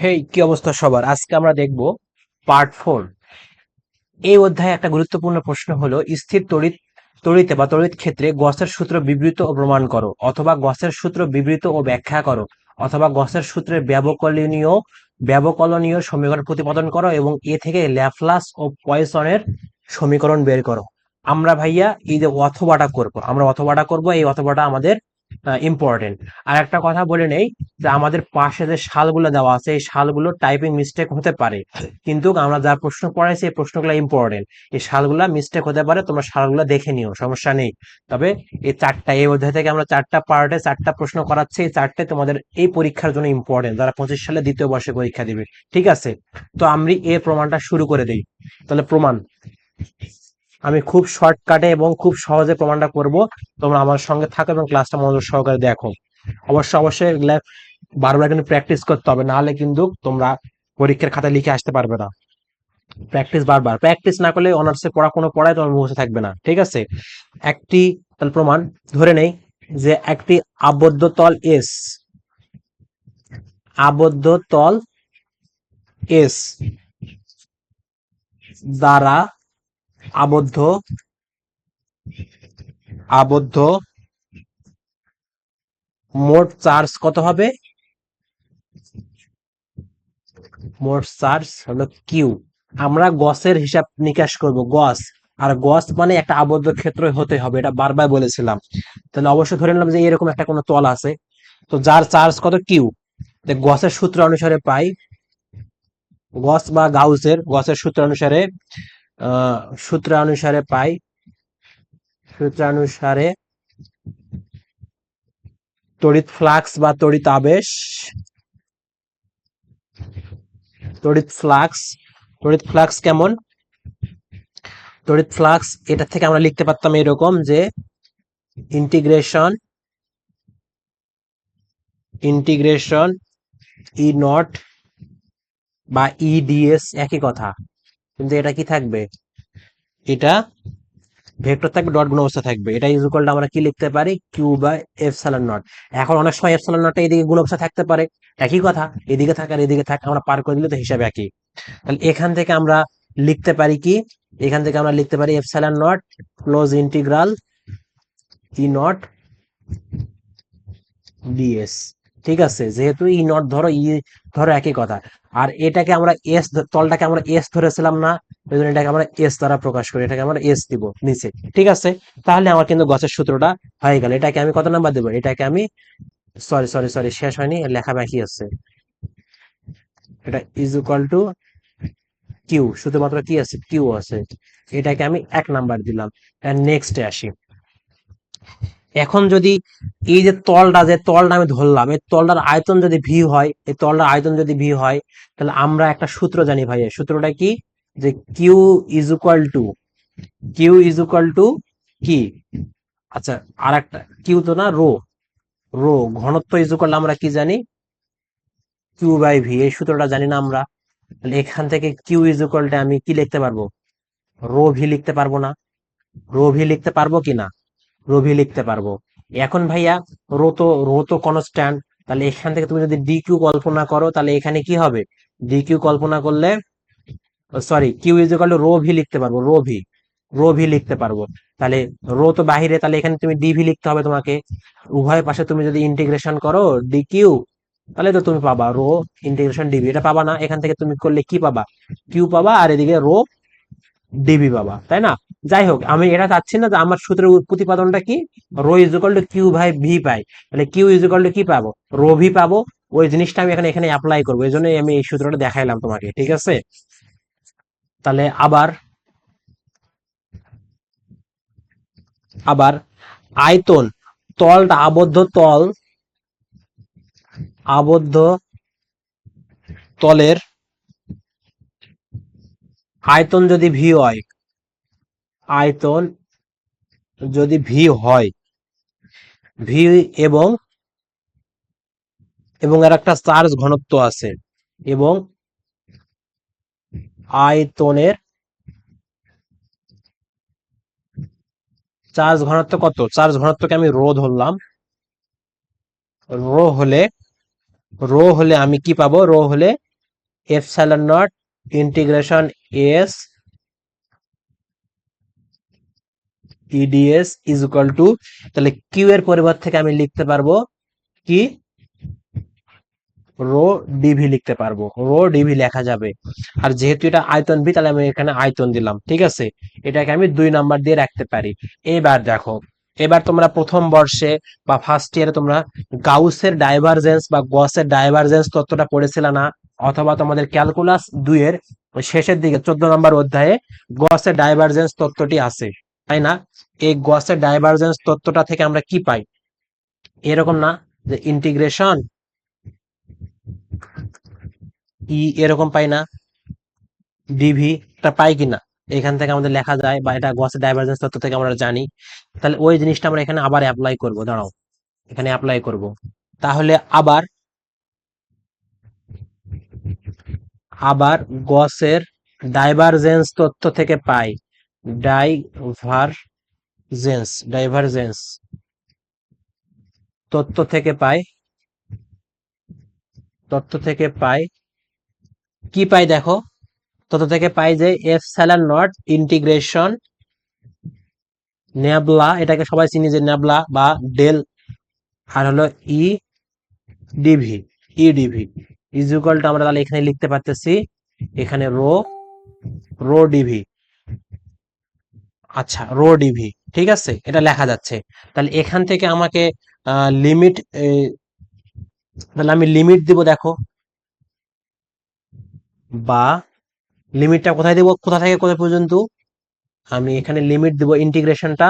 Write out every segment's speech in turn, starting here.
হেই, কি অবস্থা সবার? আজকে আমরা দেখব পার্ট 4। এই অধ্যায়ে একটা গুরুত্বপূর্ণ প্রশ্ন হলো স্থির তড়িতে বা তড়িৎ ক্ষেত্রে গসের সূত্র বিবৃত ও প্রমাণ করো, অথবা গসের সূত্র বিবৃত ও ব্যাখ্যা করো, অথবা গসের সূত্রের ব্যবকলনীয় সমীকরণ প্রতিপাদন করো এবং এ থেকে ল্যাপ্লাস ও পয়সনের সমীকরণ বের করো। আমরা ভাইয়া এই যে অথবাটা করব, এই অথবাটা আমাদের ইম্পর্টেন্ট। আর একটা কথা বলে নেই যে আমাদের পাশে যে সালগুলো দেওয়া আছে এই সালগুলো টাইপিং মিস্টেক হতে পারে, কিন্তু আমরা যা প্রশ্ন পড়াইছি এই প্রশ্নগুলো ইম্পর্টেন্ট। এই সালগুলা মিস্টেক হতে পারে, তোমরা সালগুলা দেখে নিও, সমস্যা নেই। তবে এই অধ্যায় থেকে আমরা 4টা পার্টে 4টা প্রশ্ন করাচ্ছি। এই 4টে তোমাদের এই পরীক্ষার জন্য ইম্পর্টেন্ট, যারা 25 সালে দ্বিতীয় বর্ষে পরীক্ষা দিবে। ঠিক আছে, তো আমি এই প্রমাণটা শুরু করে দিই। তাহলে প্রমাণ আমি খুব শর্টকাটে এবং খুব সহজে প্রমাণটা করব। তোমরা আমার সঙ্গে থাকো এবং ক্লাসটা মনোযোগ সহকারে দেখো। অবশ্যই এগুলা বারবার কিন্তু প্র্যাকটিস করতে হবে, নাহলে কিন্তু তোমরা পরীক্ষার খাতায় লিখে আসতে পারবে না। প্র্যাকটিস না করলে অনার্সে পড়া কোনো পড়ায় তোমার মুখস্থ থাকবে না। ঠিক আছে, একটি তাহলে প্রমাণ ধরে নেই যে একটি আবদ্ধ তল এস, আবদ্ধ তল এস দ্বারা আবদ্ধ আবদ্ধ মোট চার্জ কত হবে? মোট চার্জ হলো কিউ। আমরা গসের হিসাব নিকাশ করব, গস। আর গস মানে একটা আবদ্ধ ক্ষেত্র হতে হবে, এটা বারবার বলেছিলাম। তাহলে অবশ্যই ধরে নিলাম যে এরকম একটা কোনো তল আছে, তো যার চার্জ কত কিউ। গসের সূত্র অনুসারে পাই, গস বা গাউসের গসের সূত্র অনুসারে আহ সূত্র অনুসারে পাই সূত্র অনুসারে তড়িৎ ফ্লাক্স বা তড়িৎ ফ্লাক্স কেমন? তড়িৎ ফ্লাক্স এটা থেকে আমরা লিখতে পারতাম এরকম যে ইন্টিগ্রেশন ইন্টিগ্রেশন ই নট বা ইডিএস একই কথা, কিন্তু এটা কি থাকবে? এটা ভেক্টর থাকবে, ডট গুণ অবস্থা থাকবে। এটা ইজ ইকুয়াল টু আমরা কি লিখতে পারি? Q by epsilon naught. এখন অনেক সময় এপসাইলন নটটা এদিকে গুণ অবস্থা থাকতে পারে, একই কথা। এদিকে থাকে আর এদিকে থাকে, আমরা পার করে দিলে তো হিসাব একই। তাহলে এখান থেকে আমরা লিখতে পারি কি? এখান থেকে আমরা লিখতে পারি epsilon not close integral E not DS. ঠিক আছে, যেহেতু ই নট ধরো, ধরো একই কথা। আর এটাকে আমরা এস, তলটাকে আমরা এস ধরেছিলাম না, ওই জন্য এটাকে আমরা এস দ্বারা প্রকাশ করি, এটাকে আমরা এস দিব নিচে। ঠিক আছে, তাহলে আমার কিন্তু গসের সূত্রটা হয়ে গেল। এটাকে আমি কত নাম্বার দেবো? এটাকে আমি, সরি শেষ হয়নি, লেখা বাকি আছে। এটা ইজ ইকুয়াল টু কিউ, শুধুমাত্র কি আছে? কিউ আছে। এটাকে আমি 1 নাম্বার দিলাম। নেক্সটে আসি। এখন যদি এই যে তলটা আমি ধরলাম, এই তলটার আয়তন যদি ভি হয়, এই তলটার আয়তন যদি ভি হয়, তাহলে আমরা একটা সূত্র জানি ভাই। এই সূত্রটা কি? যে কিউ ইজ ইকুয়াল টু কি? আচ্ছা, আর একটা কিউ তো না, রো। ঘনত্ব ইজ ইকুয়াল আমরা কি জানি? Q by V. এই সূত্রটা জানি না আমরা। তাহলে এখান থেকে কিউ ইজ ইকুয়াল টু আমি কি লিখতে পারবো? রো ভি লিখতে পারবো না? রো ভি লিখতে পারবো কিনা? রবি লিখতে পারবো। এখন ভাইয়া রো তো কনস্ট্যান্ট, তাহলে এখান থেকে তুমি যদি ডি কিউ কল্পনা করো, তাহলে এখানে কি হবে? ডি কিউ কল্পনা করলে, Q is equal to rho V লিখতে পারবো। রো ভি লিখতে পারবো। তাহলে রো তো বাহিরে, তাহলে এখানে তুমি ডিভি লিখতে হবে তোমাকে। উভয় পাশে তুমি যদি ইন্টিগ্রেশন করো ডি কিউ, তাহলে তো তুমি পাবা রো ইন্টিগ্রেশন ডিভি। এটা পাবা না, এখান থেকে তুমি করলে কি পাবা? কিউ পাবা, আর এদিকে রো ডিবি পাবা, তাই না? যাই হোক, আমি এটা চাচ্ছি না যে আমার সূত্রের প্রতিপাদনটা কি, rho is equal to Q by v পাই। তাহলে কিউ ইজ ইকুয়াল টু কি পাবো? রো ভি পাবো। ওই জিনিসটা আমি এখানে এখানে অ্যাপ্লাই করবো, এই জন্যই আমি এই সূত্রটা দেখাইলাম তোমাকে। ঠিক আছে, তাহলে আবার আবার আয়তন, তলটা আবদ্ধ তলের আয়তন যদি ভি হয়, আয়তন যদি ভি হয়, ভি এবং এর একটা চার্জ ঘনত্ব আছে, এবং আয়তনের চার্জ ঘনত্ব কত? চার্জ ঘনত্বকে আমি রো ধরলাম। রো হলে রো হলে আমি কি পাবো? রো হলে epsilon naught integration S EDS is equal two, তাহলে কিউ এর পরিবর্তে থেকে আমি লিখতে পারবো কি, রো ডিভি লিখতে পারবো, রো ডিভি লেখা যাবে। আর যেহেতু এটা আয়তন ভি, তাহলে আমি এখানে আয়তন দিলাম, ঠিক আছে। এটাকে আমি 2 নাম্বার দিয়ে রাখতে পারি। এবার দেখো, এবার তোমরা প্রথম বর্ষে বা ফার্স্ট ইয়ারে তোমরা গাউসের ডাইভারজেন্স বা গসের ডাইভারজেন্স তত্ত্বটা পড়েছিলে না? অথবা তোমাদের ক্যালকুলাস 2 এর শেষের দিকে 14 নম্বর অধ্যায়ে গসের ডাইভারজেন্স তত্ত্বটি আছে, তাই না? এই গসের ডাইভারজেন্স তত্ত্বটা থেকে আমরা কি পাই? এরকম না যে ইন্টিগ্রেশন ই, এরকম পাই না? ডিভি টা পাই কিনা, এখান থেকে আমাদের লেখা যায়, বা এটা গসের ডাইভারজেন্স তত্ত্ব থেকে আমরা জানি। তাহলে ওই জিনিসটা আমরা এখানে আবার অ্যাপ্লাই করব, দাঁড়াও, এখানে অ্যাপ্লাই করব। তাহলে আবার আবার গসের ডাইভারজেন্স তত্ত্ব থেকে পাই, ডাইভারজেন্স তত্ত্ব থেকে পাই, তত্ত্ব থেকে পাই কি পাই দেখো, তত্ত্ব থেকে পাই যে এপসাইলন নট ইন্টিগ্রেশন নেবলা, এটাকে সবাই চিনি যে নেবলা বা ডেল, আর হলো E dv, E dv is equal to, আমরা তাহলে এখানে লিখতে পারতেছি এখানে রো, রো ডিভি, আচ্ছা রো ডিভি, ঠিক আছে, এটা লেখা যাচ্ছে। তাহলে এখান থেকে আমাকে লিমিট, তাহলে আমি লিমিট দিব দেখো, বা লিমিটটা কোথায় দিব, কোথা থেকে কোথা পর্যন্ত, আমি এখানে লিমিট দিব, ইন্টিগ্রেশনটা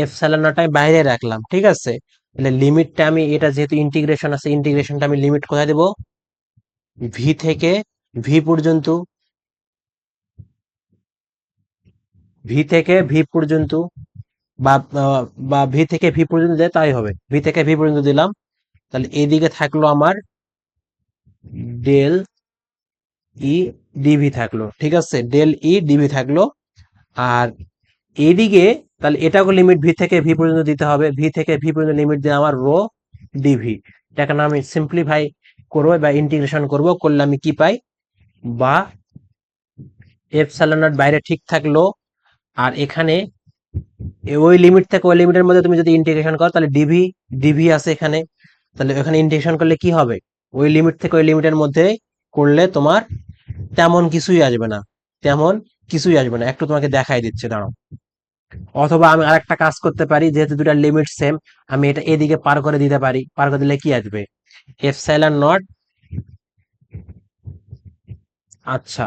এপসাইলন নট আমি বাইরে রাখলাম, ঠিক আছে। তাহলে লিমিটটা আমি, এটা যেহেতু ইন্টিগ্রেশন আছে, ইন্টিগ্রেশনটা আমি লিমিট কোথায় দেব, ভি থেকে ভি পর্যন্ত, ভি থেকে ভি পর্যন্ত, বা বা ভি থেকে ভি পর্যন্ত দেয় তাই হবে, ভি থেকে ভি পর্যন্ত দিলাম। তাহলে এদিকে থাকলো আমার ডেল ই ডিভি থাকলো, ঠিক আছে, ডেল ই ডিভি থাকলো। আর এইদিকে তাহলে এটাকে লিমিট ভি থেকে ভি পর্যন্ত দিতে হবে, ভি থেকে ভি পর্যন্ত লিমিট দিয়ে আমার রো ডিভি, এটাকে না আমি সিম্পলিফাই করবো বা ইন্টিগ্রেশন করব, করলে আমি কি পাই, বা এপসাইলন নট বাইরে ঠিক থাকলো, আর এখানে ওই লিমিট থেকে ওই লিমিটের মধ্যে তুমি যদি ইন্টিগ্রেশন করো, তাহলে ডিভি, ডিভি আছে এখানে, তাহলে এখানে ইন্টিগ্রেশন করলে কি হবে, ওই লিমিট থেকে ওই লিমিটের মধ্যে করলে তোমার তেমন কিছুই আসবে না, তেমন কিছুই আসবে না, একটু তোমাকে দেখাই দিচ্ছে, দাঁড়াও। অথবা আমি আরেকটা কাজ করতে পারি, যেহেতু দুটা লিমিট সেম, আমি এটা এদিকে পার করে দিতে পারি, পার করে দিলে কি আসবে, এপসাইলন নট, আচ্ছা,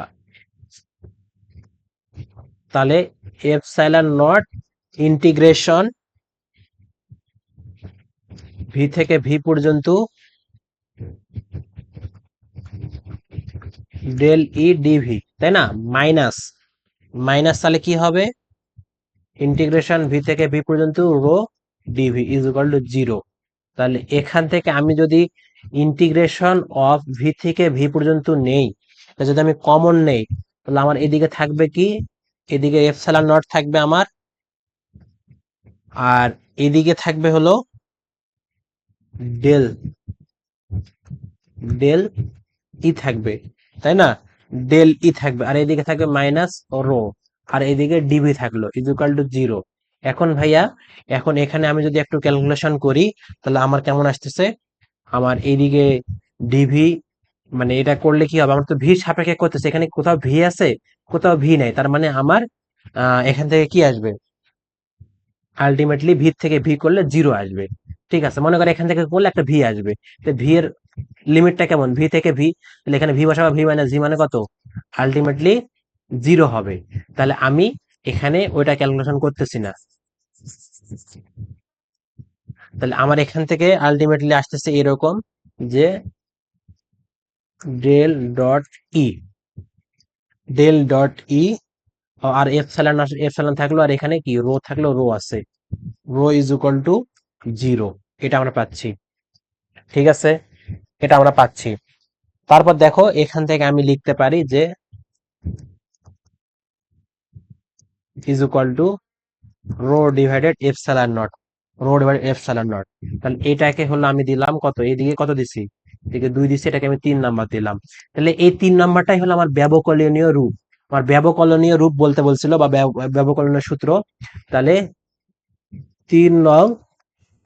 তাহলে এপসাইলন নট ইন্টিগ্রেশন ভি থেকে ভি পর্যন্ত ডেল ই ডিভি, তাই না, মাইনাস, মাইনাস তাহলে কি হবে, ইন্টিগ্রেশন ভি থেকে ভি পর্যন্ত rho d V is equal to 0। তাহলে এখান থেকে আমি যদি ইন্টিগ্রেশন অফ ভি থেকে ভি পর্যন্ত নেই, তাহলে যদি আমি কমন নেই, তাহলে আমার এদিকে থাকবে কি, এদিকে এপসাইলন নট থাকবে আমার, আর এদিকে থাকবে হলো ডেল, ডেল ই থাকবে, তাই না, ডেল ই থাকবে, আর এদিকে থাকবে মাইনাস রো, আর এদিকে ডিভি থাকলো ইজ ইকুয়াল টু 0। এখন ভাইয়া, এখন এখানে আমি যদি একটু ক্যালকুলেশন করি, তাহলে আমার কেমন আসতেছে, আমার এইদিকে ডিভি, মানে এটা করলে কি হবে, আমার তো ভি সাপেক্ষে করতেছে, এখানে কোথাও ভি আছে, কোথাও ভি নাই, তার মানে আমার এখান থেকে কি আসবে, আলটিমেটলি ভি থেকে ভি করলে 0 আসবে, ঠিক আছে। মনে করে এখান থেকে করলে একটা ভি আসবে, তো ভি এর লিমিটটা কেমন, ভি থেকে ভি, তাহলে এখানে ভি বসাবো, ভি মাইনাস জি মানে কত, আলটিমেটলি 0 হবে। তাহলে আমি এখানে ওইটা ক্যালকুলেশন করতেছি না, তাহলে আমার এখান থেকে আলটিমেটলি আসতেছে এরকম, যে del dot E, del dot E, আর এপসাইলন, এপসাইলন থাকলো, আর এখানে কি রো থাকলো, রো আছে, রো ইজ ইকুয়াল টু 0, এটা আমরা পাচ্ছি, ঠিক আছে, এটা আমরা পাচ্ছি। তারপর দেখো এখান থেকে আমি লিখতে পারি যে is equal to rho divided epsilon naught, rho divided epsilon naught. তাহলে এটাকে হলো আমি দিলাম কত, এইদিকে কত দিছি, এদিকে 2 দিচ্ছি, এটাকে আমি 3 নাম্বার দিলাম। তাহলে এই 3 নাম্বারটাই হলো আমার ব্যবকলনীয় রূপ। আমার ব্যবকলনীয় রূপ বলতে বলছিল বা ব্যবকলনীয় সূত্র। তাহলে 3 নং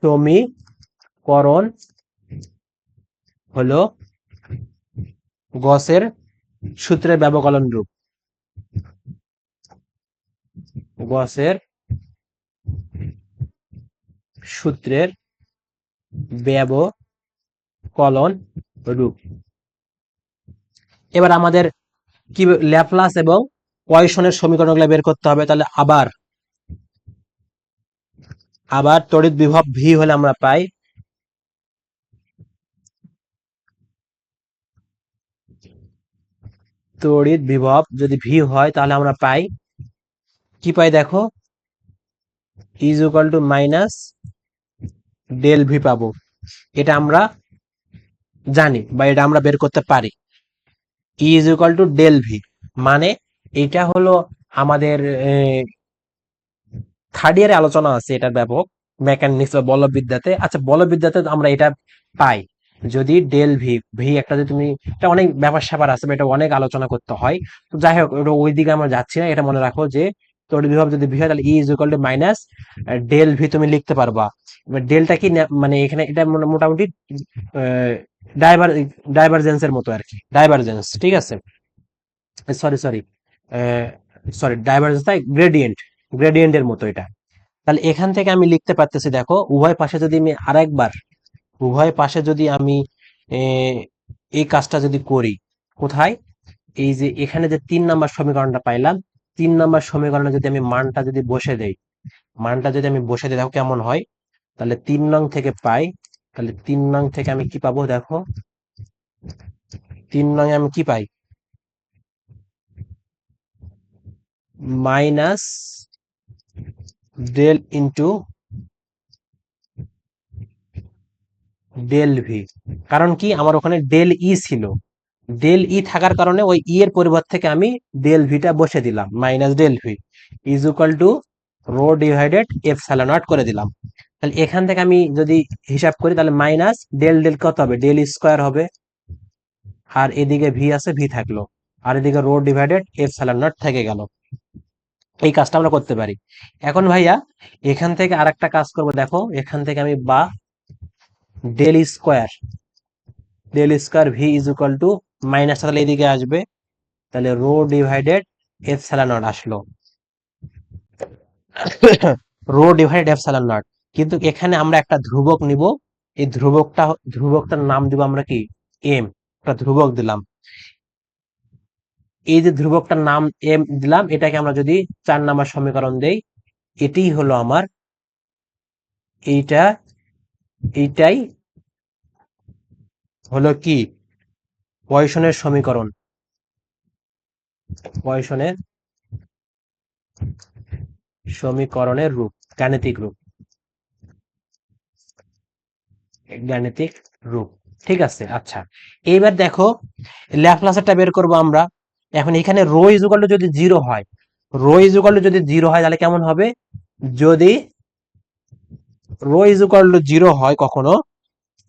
সমীকরণ হলো গসের সূত্রের ব্যবকলন রূপ। গসের সূত্রের ব্যবকলন রূপ। এবার আমাদের কি ল্যাপ্লাস এবং পয়সনের সমীকরণগুলো বের করতে হবে। তাহলে আবার তড়িৎ বিভব ভি হলে আমরা পাই তড়িৎ বিভব যদি ভি হয় তাহলে আমরা পাই কি পাই দেখো, is equal to minus del V পাবো। এটা আমরা জানি বা এটা আমরা বের করতে পারি। Is equal to del V মানে এটা হলো আমাদের থার্ড ইয়ারে আলোচনা আছে এটার ব্যাপক মেকানিক্স বা বলবিদ্যাতে। আচ্ছা, বলবিদ্যাতে আমরা এটা পাই যদি ডেল ভি ভি একটা, যে তুমি এটা অনেক ব্যাপার স্যাপার আছে, এটা অনেক আলোচনা করতে হয়। তো যাই হোক, ওটা ওই দিকে আমরা যাচ্ছি না। এটা মনে রাখো যে তড়িৎ বিভব যদি ভি হয় তাহলে E is equal to minus del V তুমি লিখতে পারবা। এবার ডেলটা কি মানে এখানে এটা মোটামুটি ডাইভার ডাইভারজেন্সের মতো আর কি, ডাইভারজেন্স, ঠিক আছে। সরি সরি সরি ডাইভারজেন্স তাই গ্রেডিয়েন্ট, গ্রেডিয়েন্টের মতো এটা। তাহলে এখান থেকে আমি লিখতে পারতেছি দেখো, উভয় পাশে যদি আমি আরেকবার, উভয় পাশে যদি আমি এই কাজটা যদি করি, কোথায়, এই যে এখানে যে 3 নাম্বার সমীকরণটা পাইলাম, 3 নাম্বার সমীকরণে যদি আমি মানটা যদি বসে দেই, মানটা যদি আমি বসে দিই দেখো কেমন হয়। তাহলে 3 নং থেকে পাই, তাহলে 3 নং থেকে আমি কি পাবো দেখো, 3 নং আমি কি পাই, minus del into del V. কারণ কি, আমার ওখানে ডেল ই ছিল, ডেল ই থাকার কারণে ওই ই এর পরিবর্তে থেকে আমি ডেল ভিটা বসে দিলাম, minus del V is equal to rho divided epsilon naught করে দিলাম। তাহলে এখান থেকে আমি যদি হিসাব করি তাহলে মাইনাস ডেল ডেল কত হবে, ডেল স্কোয়ার হবে, আর এদিকে ভি আছে, ভি থাকলো, আর এদিকে রো ডিভাইডেড এপসাইলন নট থেকে গেল। এই কাজটা আমরা করতে পারি। এখন ভাইয়া এখান থেকে আরেকটা কাজ করব, দেখো এখান থেকে আমি বা del square, del square V is equal to minus, তাহলে এদিকে আসবে, তাহলে রো ডিভাইডেড এপসাইলন নট আসলো, রো ডিভাইডেড এপসাইলন নট। কিন্তু এখানে আমরা একটা ধ্রুবক নিব, এই ধ্রুবকটার নাম দিব আমরা কি, এম, একটা ধ্রুবক দিলাম। এই যে ধ্রুবকটার নাম এম দিলাম, এটাকে আমরা যদি 4 নাম্বার সমীকরণ দেই, এটাই হলো আমার, এইটা, এইটাই হলো কি পয়সনের সমীকরণ, পয়সনের সমীকরণের রূপ, গাণিতিক রূপ, গাণিতিক রূপ, ঠিক আছে। আচ্ছা, এইবার দেখো ল্যাপ্লাসেরটা বের করব আমরা। এখন এখানে রো ইজ ইকুয়াল টু যদি 0 হয়, রো ইজ ইকুয়াল টু যদি 0 হয় তাহলে কেমন হবে, যদি রো ইজ ইকুয়াল টু 0 হয়, কখনো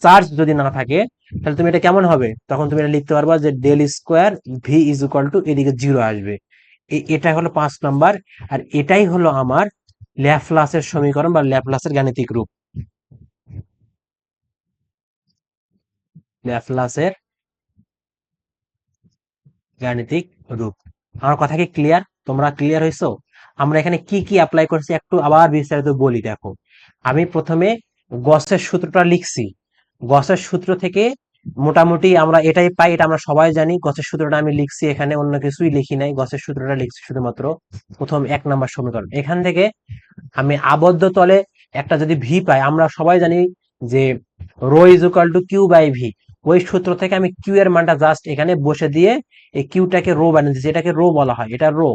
চার্জ যদি না থাকে, তাহলে তুমি এটা কেমন হবে, তখন তুমি এটা লিখতে পারবা যে del square V is equal to এদিকে 0 আসবে। এটা হলো 5 নাম্বার, আর এটাই হলো আমার ল্যাপ্লাসের সমীকরণ বা ল্যাপ্লাসের গাণিতিক রূপ, ল্যাপ্লাসের গাণিতিক রূপ। আমার কথা কি ক্লিয়ার, তোমরা ক্লিয়ার হইছো? আমরা এখানে কি কি অ্যাপ্লাই করছি একটু আবার বিস্তারিত বলি। দেখো আমি প্রথমে গসের সূত্রটা লিখছি, গসের সূত্র থেকে মোটামুটি আমরা এটাই পাই, এটা আমরা সবাই জানি। গসের সূত্রটা আমি লিখছি এখানে, অন্য কিছুই লিখি নাই, গসের সূত্রটা লিখছি শুধুমাত্র প্রথম 1 নাম্বার সমীকরণ। এখান থেকে আমি আবদ্ধ তলে একটা যদি ভি পাই, আমরা সবাই জানি যে rho is equal to Q by V, ওই সূত্র থেকে আমি কিউ এর মানটা জাস্ট এখানে বসে দিয়ে এই কিউটাকে রো বানিয়ে দিচ্ছি, এটাকে রো বলা হয়, এটা রো,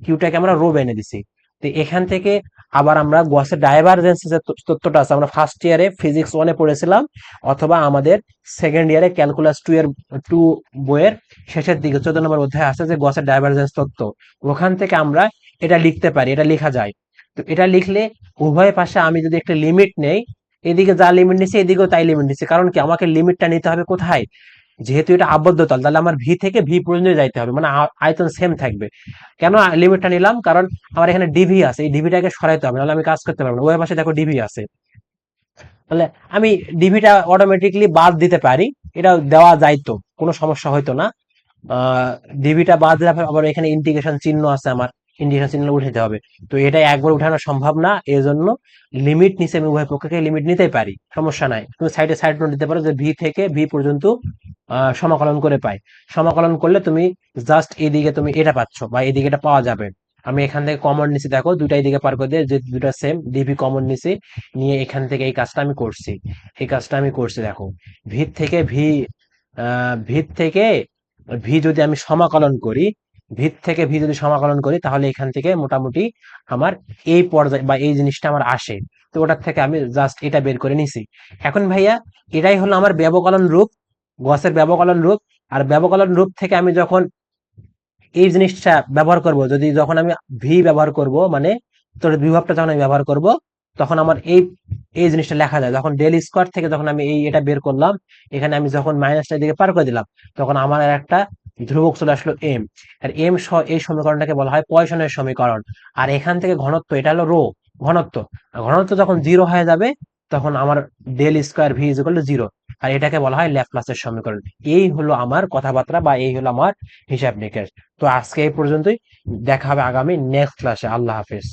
কিউটাকে আমরা রো বানিয়ে দিছি। তো এখান থেকে আবার আমরা গসের ডাইভারজেন্স যে তত্ত্বটা আছে, আমরা ফার্স্ট ইয়ারে ফিজিক্স 1-এ পড়েছিলাম, অথবা আমাদের সেকেন্ড ইয়ারে ক্যালকুলাস 2 বইয়ের শেষের দিকে 14 নম্বর অধ্যায় আছে যে গসের ডাইভারজেন্স তত্ত্ব, ওখান থেকে আমরা এটা লিখতে পারি, এটা লেখা যায়। তো এটা লিখলে উভয় পাশে আমি যদি একটা লিমিট নেই, এদিকে যা লিমিট নিচ্ছে এদিকেও তাই লিমিট নিচ্ছে, কারণ কি আমাকে লিমিটটা নিতে হবে কোথায়, যেহেতু এটা আবদ্ধ তল, তাহলে আমার ভি থেকে ভি পর্যন্ত যাইতে হবে, মানে আয়তন সেম থাকবে। কেন লিমিটটা নিলাম, কারণ আমার এখানে ডিভি আছে, এই ডিভিটাকে সরাইতে হবে, নাহলে আমি কাজ করতে পারবো না। ওই পাশে দেখো ডিভি আছে, তাহলে আমি ডিভিটা অটোমেটিকলি বাদ দিতে পারি, এটা দেওয়া যাইতো, কোনো সমস্যা হইতো না। ডিভিটা বাদ দিলে আবার এখানে ইন্টিগ্রেশন চিহ্ন আছে, আমার ইন্টিগ্রেশন চিহ্ন উঠাতে হবে, তো এটা একবার উঠানো সম্ভব না, এই জন্য লিমিট নিচে আমি উভয় পক্ষকে লিমিট নিতেই পারি, সমস্যা নাই। তুমি সাইডে সাইড নোট দিতে পারো যে ভি থেকে ভি পর্যন্ত সমাকলন করে পাই। সমাকলন করলে তুমি জাস্ট এদিকে তুমি এটা পাচ্ছ বা এদিকে এটা পাওয়া যাবে। আমি এখান থেকে কমন নিছি, দেখো দুইটাই দিকে পার করে দিয়ে যে দুটা সেম ডিভি কমন নিছি, নিয়ে এখান থেকে এই কাজটা আমি করছি, এই কাজটা আমি করছি দেখো। ভি থেকে ভি ভি থেকে ভি যদি আমি সমাকলন করি, ভিত থেকে ভি যদি সমাকলন করি, তাহলে এখান থেকে মোটামুটি আমার এই পর্যায়ে বা এই জিনিসটা আমার আসে। তো ওটার থেকে আমি জাস্ট এটা বের করে নিছি। এখন ভাইয়া এটাই হলো আমার ব্যবকলন রূপ, গসের ব্যবকলন রূপ। আর ব্যবকলন রূপ থেকে আমি যখন এই জিনিসটা ব্যবহার করব, যদি যখন আমি ভি ব্যবহার করব, মানে তোর বিভবটা যখন আমি ব্যবহার করব, তখন আমার এই এই জিনিসটা লেখা যায়, যখন ডেল স্কোয়ার থেকে যখন আমি এই এটা বের করলাম, এখানে আমি যখন মাইনাসটা দিকে পার করে দিলাম, তখন আমার আর একটা ধ্রুবক চলে আসলো এম। আর এম এই সমীকরণটাকে বলা হয় পয়সনের সমীকরণ। আর এখান থেকে ঘনত্ব, এটা হলো রো ঘনত্ব, আর ঘনত্ব যখন জিরো হয়ে যাবে, তখন আমার del square V is equal to zero. আর এটাকে বলা হয় ল্যাপ্লাসের সমীকরণ। এই হলো আমার কথাবার্তা বা এই হলো আমার হিসাব নিকেশ। তো আজকে এই পর্যন্তই, দেখা হবে আগামী নেক্সট ক্লাসে। আল্লাহ হাফেজ।